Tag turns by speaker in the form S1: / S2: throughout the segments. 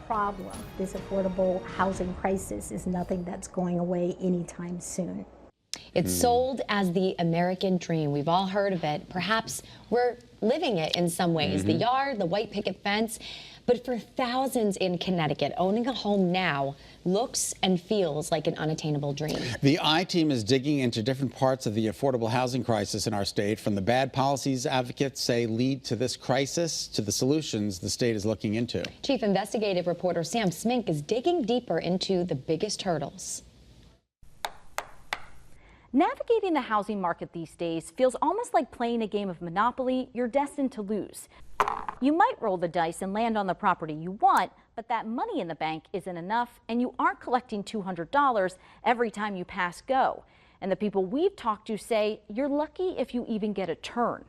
S1: problem. This affordable housing crisis is nothing that's going away anytime soon.
S2: It's sold as the American dream. We've all heard of it. Perhaps we're living it in some ways. The yard, the white picket fence. But for thousands in Connecticut, owning a home now looks and feels like an unattainable dream.
S3: The I-Team is digging into different parts of the affordable housing crisis in our state, from the bad policies advocates say lead to this crisis to the solutions the state is looking into.
S2: Chief investigative reporter Sam Smink is digging deeper into the biggest hurdles.
S4: Navigating the housing market these days feels almost like playing a game of Monopoly you're destined to lose. You might roll the dice and land on the property you want, but that money in the bank isn't enough, and you aren't collecting $200 every time you pass go. And the people we've talked to say you're lucky if you even get a turn.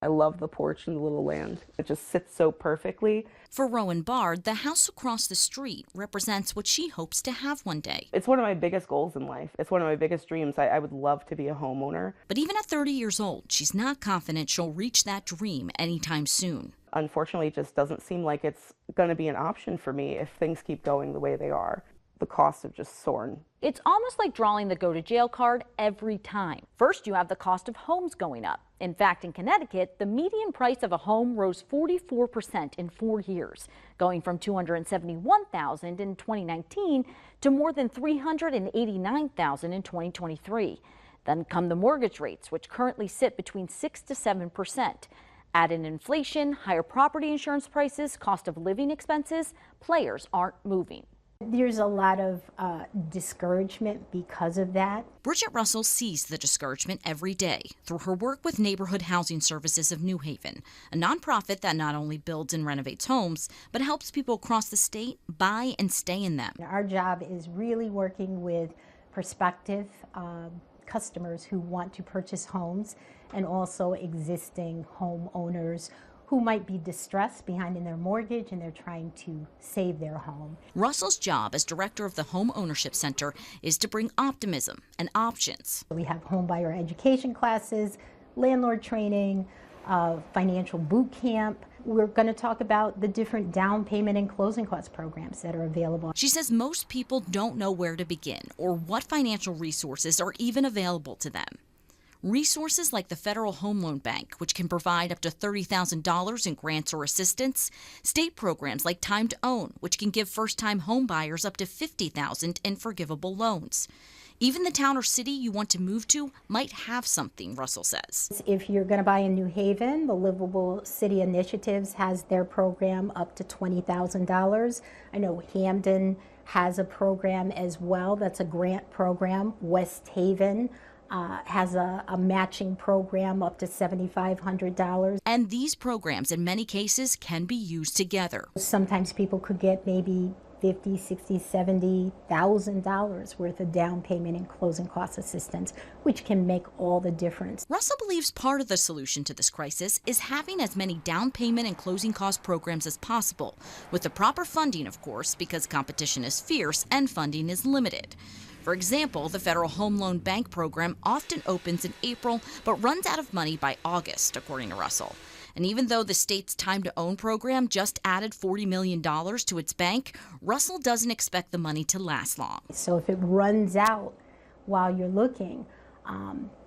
S5: I love the porch and the little land. It just sits so perfectly.
S6: For Rowan Bard, the house across the street represents what she hopes to have one day.
S5: It's one of my biggest goals in life. It's one of my biggest dreams. I would love to be a homeowner.
S6: But even at 30 years old, she's not confident she'll reach that dream anytime soon.
S5: Unfortunately, it just doesn't seem like it's going to be an option for me if things keep going the way they are. The costs have just soared.
S4: It's almost like drawing the go-to-jail card every time. First, you have the cost of homes going up. In fact, in Connecticut, the median price of a home rose 44% in 4 years, going from $271,000 in 2019 to more than $389,000 in 2023. Then come the mortgage rates, which currently sit between 6 to 7%. Add in inflation, higher property insurance prices, cost of living expenses, players aren't moving.
S1: There's a lot of discouragement because of that.
S6: Bridget Russell sees the discouragement every day through her work with Neighborhood Housing Services of New Haven, a nonprofit that not only builds and renovates homes, but helps people across the state buy and stay in them.
S1: Our job is really working with prospective customers who want to purchase homes, and also existing homeowners who might be distressed behind in their mortgage and they're trying to save their home.
S6: Russell's job as director of the Home Ownership Center is to bring optimism and options.
S1: We have home buyer education classes, landlord training, financial boot camp. We're going to talk about the different down payment and closing cost programs that are available.
S6: She says most people don't know where to begin or what financial resources are even available to them. Resources like the Federal Home Loan Bank, which can provide up to $30,000 in grants or assistance, state programs like Time to Own, which can give first-time home buyers up to $50,000 in forgivable loans. Even the town or city you want to move to might have something, Russell says.
S1: If you're going to buy in New Haven, the Livable City Initiatives has their program up to $20,000. I know Hamden has a program as well. That's a grant program. West Haven has a matching program up to $7,500.
S6: And these programs in many cases can be used together.
S1: Sometimes people could get maybe $50,000, $60,000, $70,000 worth of down payment and closing cost assistance, which can make all the difference.
S6: Russell believes part of the solution to this crisis is having as many down payment and closing cost programs as possible, with the proper funding, of course, because competition is fierce and funding is limited. For example, the Federal Home Loan Bank program often opens in April but runs out of money by August, according to Russell. And even though the state's Time to Own program just added $40 million to its bank, Russell doesn't expect the money to last long.
S1: So if it runs out while you're looking,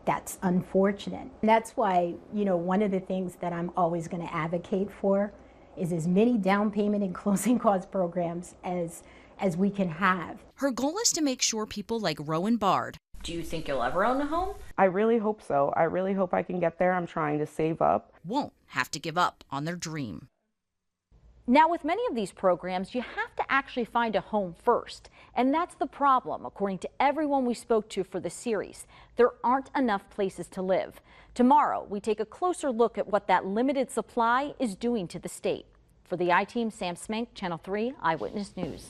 S1: that's unfortunate. And that's why, one of the things that I'm always going to advocate for is as many down payment and closing cost programs as we can have.
S6: Her goal is to make sure people like Rowan Bard.
S4: Do you think you'll ever own a home?
S5: I really hope so. I really hope I can get there. I'm trying to save up.
S6: Won't have to give up on their dream.
S4: Now, with many of these programs, you have to actually find a home first. And that's the problem, according to everyone we spoke to for the series. There aren't enough places to live. Tomorrow, we take a closer look at what that limited supply is doing to the state. For the I-Team, Sam Smink, Channel 3 Eyewitness News.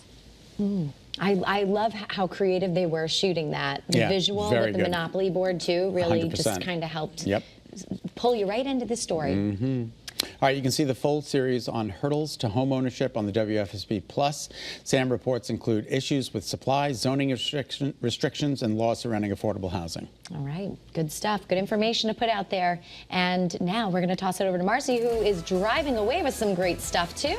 S2: I love how creative they were shooting that. The visual with the Monopoly board, too, really
S3: 100%.
S2: just kind of helped pull you right into the story.
S3: All right, you can see the full series on hurdles to home ownership on the WFSB Plus. Sam reports include issues with supply, zoning restrictions, and laws surrounding affordable housing.
S2: All right, good stuff. Good information to put out there. And now we're going to toss it over to Marcy, who is driving away with some great stuff, too.